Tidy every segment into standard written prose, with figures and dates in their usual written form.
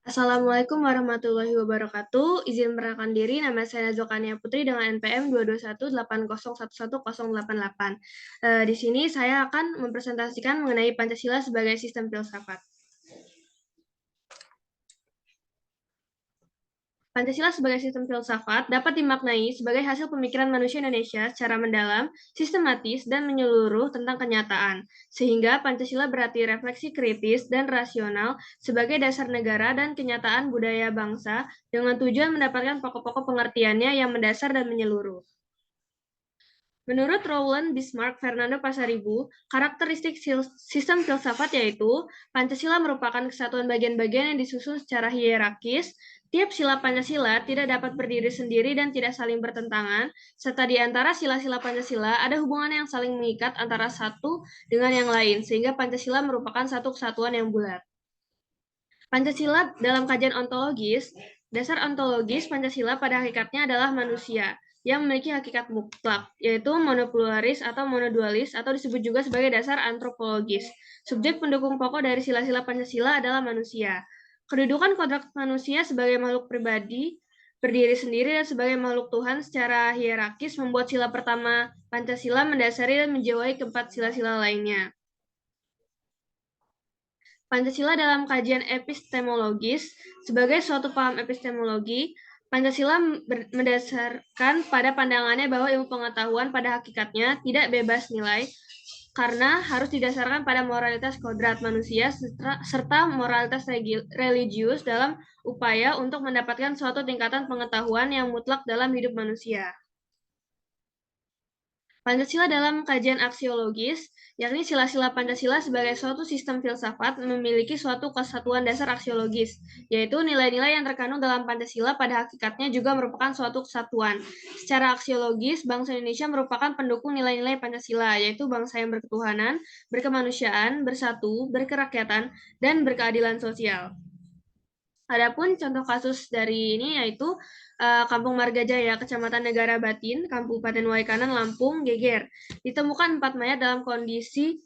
Assalamualaikum warahmatullahi wabarakatuh. Izin memperkenalkan diri, nama saya Zokania Putri dengan NPM 22180111088. Di sini saya akan mempresentasikan mengenai Pancasila sebagai sistem filsafat. Pancasila sebagai sistem filsafat dapat dimaknai sebagai hasil pemikiran manusia Indonesia secara mendalam, sistematis, dan menyeluruh tentang kenyataan, sehingga Pancasila berarti refleksi kritis dan rasional sebagai dasar negara dan kenyataan budaya bangsa dengan tujuan mendapatkan pokok-pokok pengertiannya yang mendasar dan menyeluruh. Menurut Roland Bismarck Fernando Pasaribu, karakteristik sistem filsafat yaitu Pancasila merupakan kesatuan bagian-bagian yang disusun secara hierarkis, tiap sila Pancasila tidak dapat berdiri sendiri dan tidak saling bertentangan, serta di antara sila-sila Pancasila ada hubungan yang saling mengikat antara satu dengan yang lain, sehingga Pancasila merupakan satu kesatuan yang bulat. Pancasila dalam kajian ontologis, dasar ontologis Pancasila pada hakikatnya adalah manusia yang memiliki hakikat mutlak, yaitu monopluralis atau monodualis, atau disebut juga sebagai dasar antropologis. Subjek pendukung pokok dari sila-sila Pancasila adalah manusia. Kedudukan kodrat manusia sebagai makhluk pribadi, berdiri sendiri dan sebagai makhluk Tuhan secara hierarkis membuat sila pertama Pancasila mendasari dan menjiwai keempat sila-sila lainnya. Pancasila dalam kajian epistemologis, sebagai suatu paham epistemologi, Pancasila mendasarkan pada pandangannya bahwa ilmu pengetahuan pada hakikatnya tidak bebas nilai, karena harus didasarkan pada moralitas kodrat manusia serta moralitas religius dalam upaya untuk mendapatkan suatu tingkatan pengetahuan yang mutlak dalam hidup manusia. Pancasila dalam kajian aksiologis, yakni sila-sila Pancasila sebagai suatu sistem filsafat memiliki suatu kesatuan dasar aksiologis, yaitu nilai-nilai yang terkandung dalam Pancasila pada hakikatnya juga merupakan suatu kesatuan. Secara aksiologis, bangsa Indonesia merupakan pendukung nilai-nilai Pancasila, yaitu bangsa yang berketuhanan, berkemanusiaan, bersatu, berkerakyatan, dan berkeadilan sosial. Adapun contoh kasus dari ini yaitu Kampung Margajaya, Kecamatan Negara Batin, Kabupaten Waikanan, Lampung, geger. Ditemukan 4 mayat dalam kondisi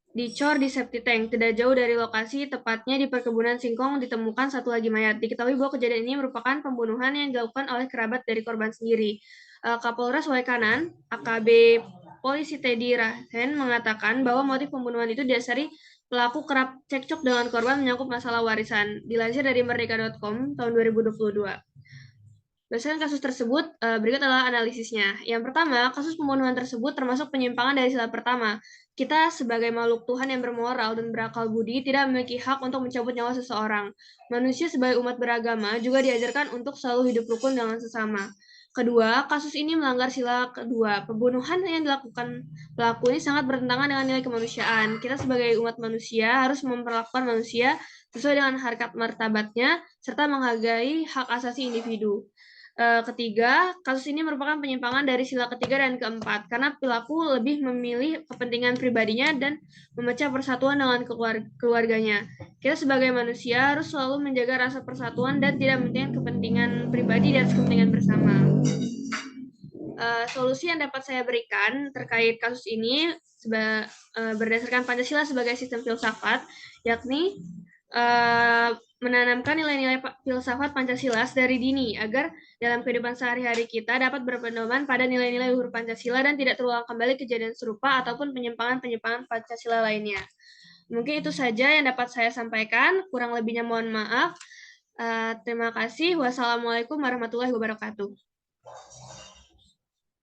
dicor di septic tank. Tidak jauh dari lokasi, tepatnya di perkebunan singkong, ditemukan satu lagi mayat. Diketahui bahwa kejadian ini merupakan pembunuhan yang dilakukan oleh kerabat dari korban sendiri. Kapolres Waikanan, AKB Polisi Teddy Rahen mengatakan bahwa motif pembunuhan itu didasari pelaku kerap cekcok dengan korban menyangkut masalah warisan. Dilansir dari merdeka.com tahun 2022. Berdasarkan kasus tersebut, berikut adalah analisisnya. Yang pertama, kasus pembunuhan tersebut termasuk penyimpangan dari sila pertama. Kita sebagai makhluk Tuhan yang bermoral dan berakal budi tidak memiliki hak untuk mencabut nyawa seseorang. Manusia sebagai umat beragama juga diajarkan untuk selalu hidup rukun dengan sesama. Kedua, kasus ini melanggar sila kedua. Pembunuhan yang dilakukan pelaku ini sangat bertentangan dengan nilai kemanusiaan. Kita sebagai umat manusia harus memperlakukan manusia sesuai dengan harkat martabatnya serta menghargai hak asasi individu. Ketiga, kasus ini merupakan penyimpangan dari sila ketiga dan keempat karena pelaku lebih memilih kepentingan pribadinya dan memecah persatuan dengan keluarganya. Kita sebagai manusia harus selalu menjaga rasa persatuan dan tidak mementingkan kepentingan pribadi dan kepentingan bersama. Solusi yang dapat saya berikan terkait kasus ini berdasarkan Pancasila sebagai sistem filsafat, yakni menanamkan nilai-nilai filsafat Pancasila dari dini agar dalam kehidupan sehari-hari kita dapat berpedoman pada nilai-nilai luhur Pancasila dan tidak terulang kembali kejadian serupa ataupun penyimpangan-penyimpangan Pancasila lainnya. Mungkin itu saja yang dapat saya sampaikan. Kurang lebihnya mohon maaf. Terima kasih. Wassalamualaikum warahmatullahi wabarakatuh.